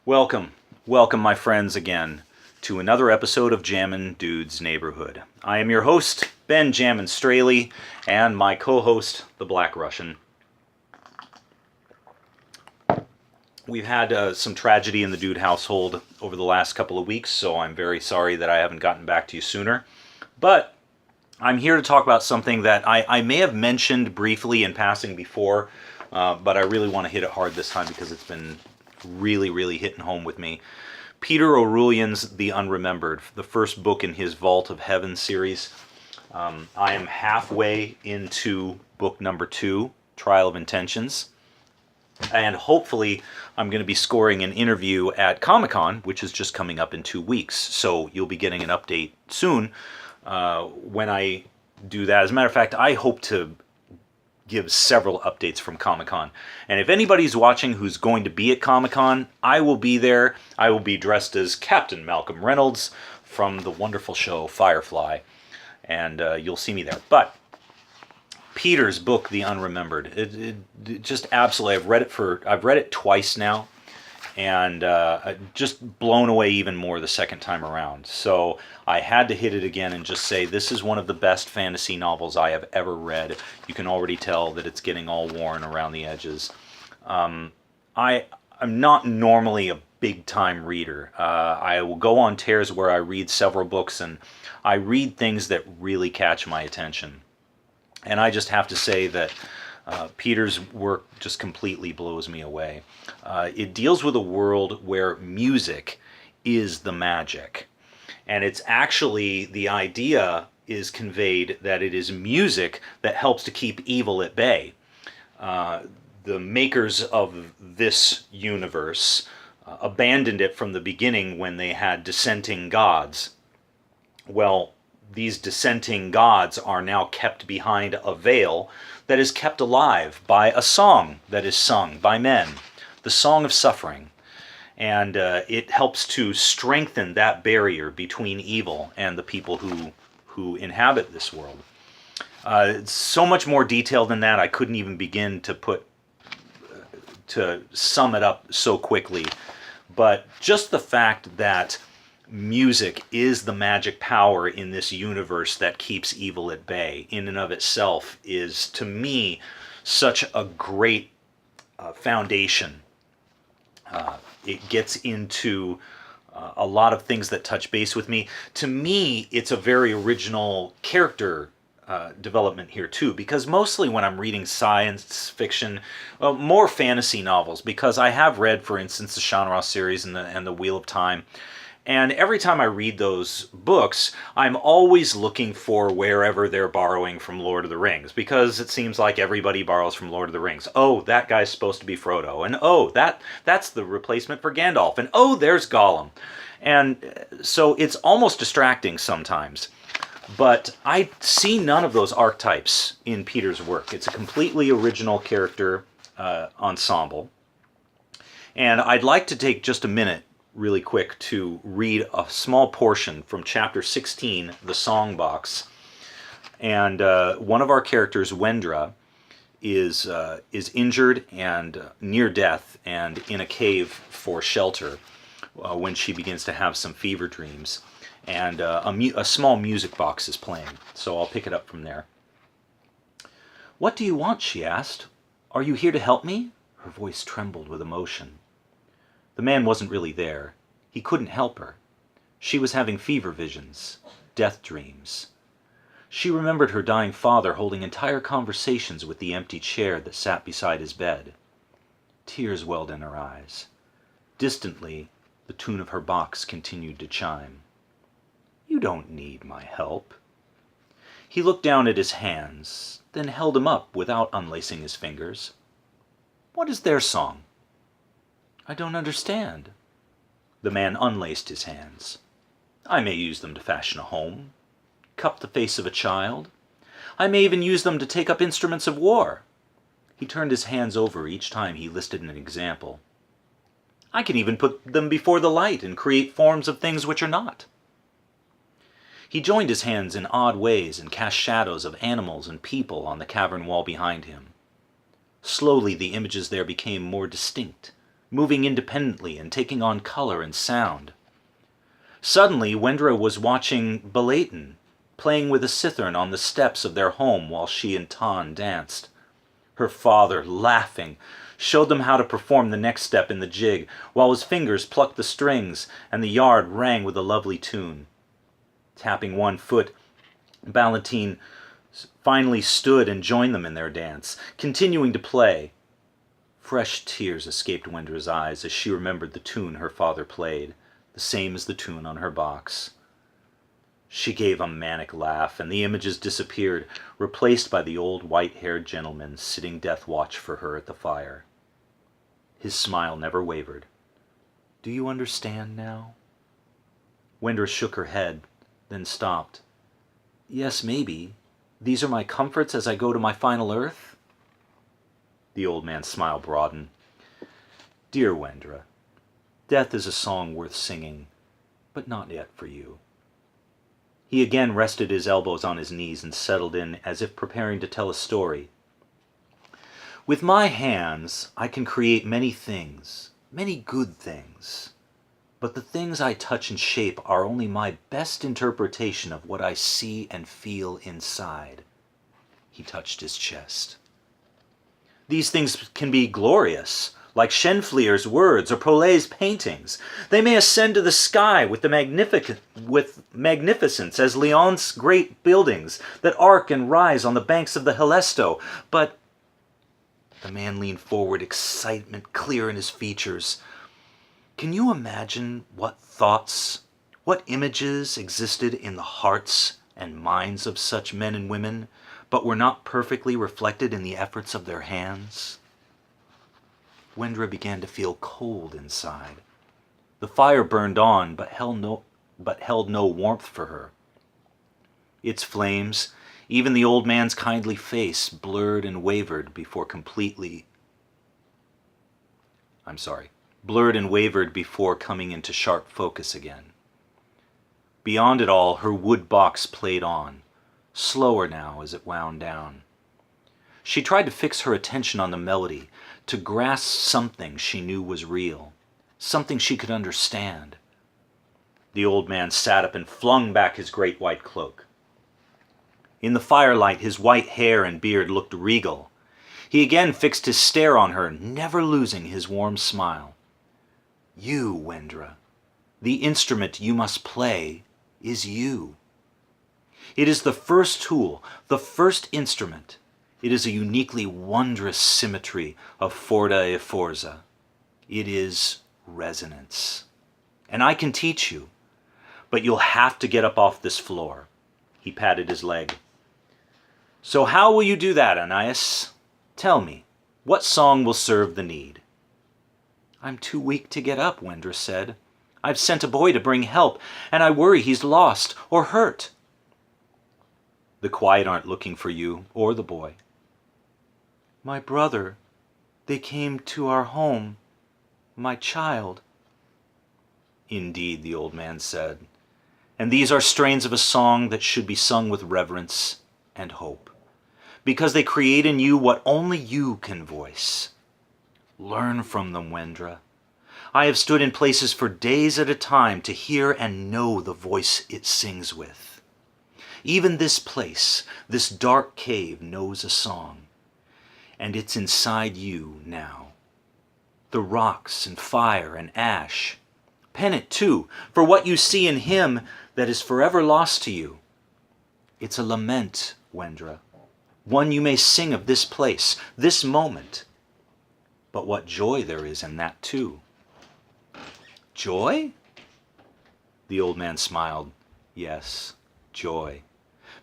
Welcome, welcome my friends again to another episode of Jammin' Dude's Neighborhood. I am your host, Ben Jammin' Straley, and my co-host, the Black Russian. We've had some tragedy in the Dude household over the last couple of weeks, so I'm very sorry that I haven't gotten back to you sooner. But I'm here to talk about something that I may have mentioned briefly in passing before, but I really want to hit it hard this time because it's been really hitting home with me. Peter Orullian's The Unremembered, the first book in his Vault of Heaven series. I am halfway into book number 2, Trial of Intentions, and hopefully I'm going to be scoring an interview at Comic-Con, which is just coming up in 2 weeks, so you'll be getting an update soon when I do that. As a matter of fact, I hope to give several updates from Comic-Con. And if anybody's watching who's going to be at Comic-Con, I will be there. I will be dressed as Captain Malcolm Reynolds from the wonderful show Firefly. And you'll see me there. But Peter's book, The Unremembered, it just absolutely, I've read it twice now, and just blown away even more the second time around. So I had to hit it again and just say this is one of the best fantasy novels I have ever read. You can already tell that it's getting all worn around the edges. I'm not normally a big-time reader. I will go on tears where I read several books, and I read things that really catch my attention. And I just have to say that Peter's work just completely blows me away. It deals with a world where music is the magic. And it's actually, the idea is conveyed that it is music that helps to keep evil at bay. The makers of this universe abandoned it from the beginning when they had dissenting gods. Well, these dissenting gods are now kept behind a veil that is kept alive by a song that is sung by men, the Song of Suffering. And it helps to strengthen that barrier between evil and the people who inhabit this world. It's so much more detailed than that. I couldn't even begin to sum it up so quickly. But just the fact that music is the magic power in this universe that keeps evil at bay in and of itself is, to me, such a great foundation. It gets into a lot of things that touch base with me. To me, it's a very original character development here too, because mostly when I'm reading science fiction, more fantasy novels, because I have read, for instance, the Shanra series and the Wheel of Time. And every time I read those books, I'm always looking for wherever they're borrowing from Lord of the Rings, because it seems like everybody borrows from Lord of the Rings. Oh, that guy's supposed to be Frodo, and oh, that's the replacement for Gandalf, and oh, there's Gollum. And so it's almost distracting sometimes. But I see none of those archetypes in Peter's work. It's a completely original character ensemble. And I'd like to take just a minute really quick to read a small portion from chapter 16, The Songbox. And one of our characters, Wendra, is injured and near death and in a cave for shelter when she begins to have some fever dreams. And a small music box is playing, so I'll pick it up from there. "What do you want?" she asked. "Are you here to help me?" Her voice trembled with emotion. The man wasn't really there. He couldn't help her. She was having fever visions, death dreams. She remembered her dying father holding entire conversations with the empty chair that sat beside his bed. Tears welled in her eyes. Distantly, the tune of her box continued to chime. "You don't need my help." He looked down at his hands, then held them up without unlacing his fingers. "What is their song?" "I don't understand." The man unlaced his hands. "I may use them to fashion a home, cup the face of a child. I may even use them to take up instruments of war." He turned his hands over each time he listed an example. "I can even put them before the light and create forms of things which are not." He joined his hands in odd ways and cast shadows of animals and people on the cavern wall behind him. Slowly the images there became more distinct, moving independently and taking on color and sound. Suddenly, Wendra was watching Balaton, playing with a cithern on the steps of their home while she and Tan danced. Her father, laughing, showed them how to perform the next step in the jig, while his fingers plucked the strings and the yard rang with a lovely tune. Tapping one foot, Balaton finally stood and joined them in their dance, continuing to play. Fresh tears escaped Wendra's eyes as she remembered the tune her father played, the same as the tune on her box. She gave a manic laugh, and the images disappeared, replaced by the old white-haired gentleman sitting death watch for her at the fire. His smile never wavered. "Do you understand now?" Wendra shook her head, then stopped. "Yes, maybe. These are my comforts as I go to my final earth?" The old man's smile broadened. "Dear Wendra, death is a song worth singing, but not yet for you." He again rested his elbows on his knees and settled in as if preparing to tell a story. "With my hands, I can create many things, many good things. But the things I touch and shape are only my best interpretation of what I see and feel inside." He touched his chest. "These things can be glorious, like Shenflier's words or Prolet's paintings. They may ascend to the sky with magnificence as Lyon's great buildings that arc and rise on the banks of the Helesto. But," the man leaned forward, excitement clear in his features, "can you imagine what thoughts, what images existed in the hearts and minds of such men and women, but were not perfectly reflected in the efforts of their hands?" Wendra began to feel cold inside. The fire burned on, but held no warmth for her. Its flames, even the old man's kindly face, blurred and wavered before coming into sharp focus again. Beyond it all, her wood box played on, slower now as it wound down. She tried to fix her attention on the melody, to grasp something she knew was real, something she could understand. The old man sat up and flung back his great white cloak. In the firelight, his white hair and beard looked regal. He again fixed his stare on her, never losing his warm smile. "You, Wendra, the instrument you must play is you. It is the first tool, the first instrument. It is a uniquely wondrous symmetry of Forda e Forza. It is resonance. And I can teach you, but you'll have to get up off this floor." He patted his leg. "So how will you do that, Anais? Tell me, what song will serve the need?" "I'm too weak to get up," Wendra said. "I've sent a boy to bring help, and I worry he's lost or hurt." "The quiet aren't looking for you or the boy." "My brother, they came to our home, my child." "Indeed," the old man said, "and these are strains of a song that should be sung with reverence and hope, because they create in you what only you can voice. Learn from them, Wendra. I have stood in places for days at a time to hear and know the voice it sings with. Even this place, this dark cave, knows a song. And it's inside you now. The rocks and fire and ash. Pen it too, for what you see in him that is forever lost to you. It's a lament, Wendra, one you may sing of this place, this moment. But what joy there is in that too." "Joy?" The old man smiled. "Yes, joy.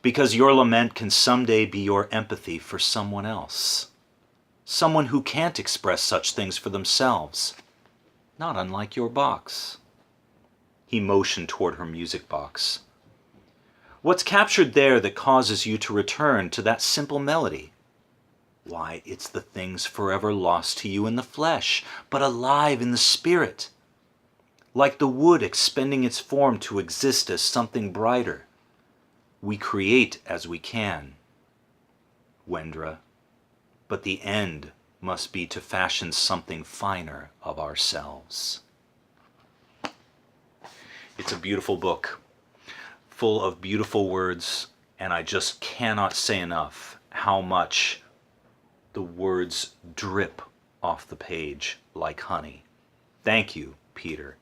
Because your lament can someday be your empathy for someone else. Someone who can't express such things for themselves. Not unlike your box." He motioned toward her music box. "What's captured there that causes you to return to that simple melody? Why, it's the things forever lost to you in the flesh, but alive in the spirit. Like the wood expending its form to exist as something brighter. We create as we can, Wendra. But the end must be to fashion something finer of ourselves. It's a beautiful book, full of beautiful words, and I just cannot say enough how much the words drip off the page like honey. Thank you, Peter.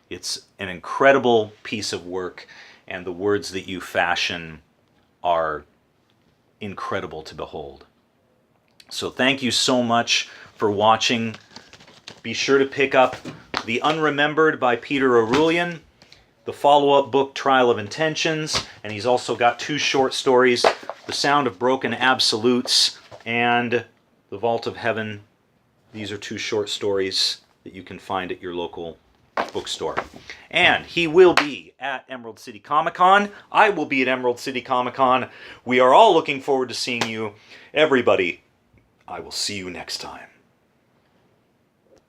It's an incredible piece of work, and the words that you fashion are incredible to behold. So thank you so much for watching. Be sure to pick up The Unremembered by Peter Orullian, the follow-up book Trial of Intentions, and he's also got 2 short stories, The Sound of Broken Absolutes and The Vault of Heaven. These are 2 short stories that you can find at your local bookstore. And he will be at Emerald City Comic Con. I will be at Emerald City Comic Con. We are all looking forward to seeing you. Everybody, I will see you next time.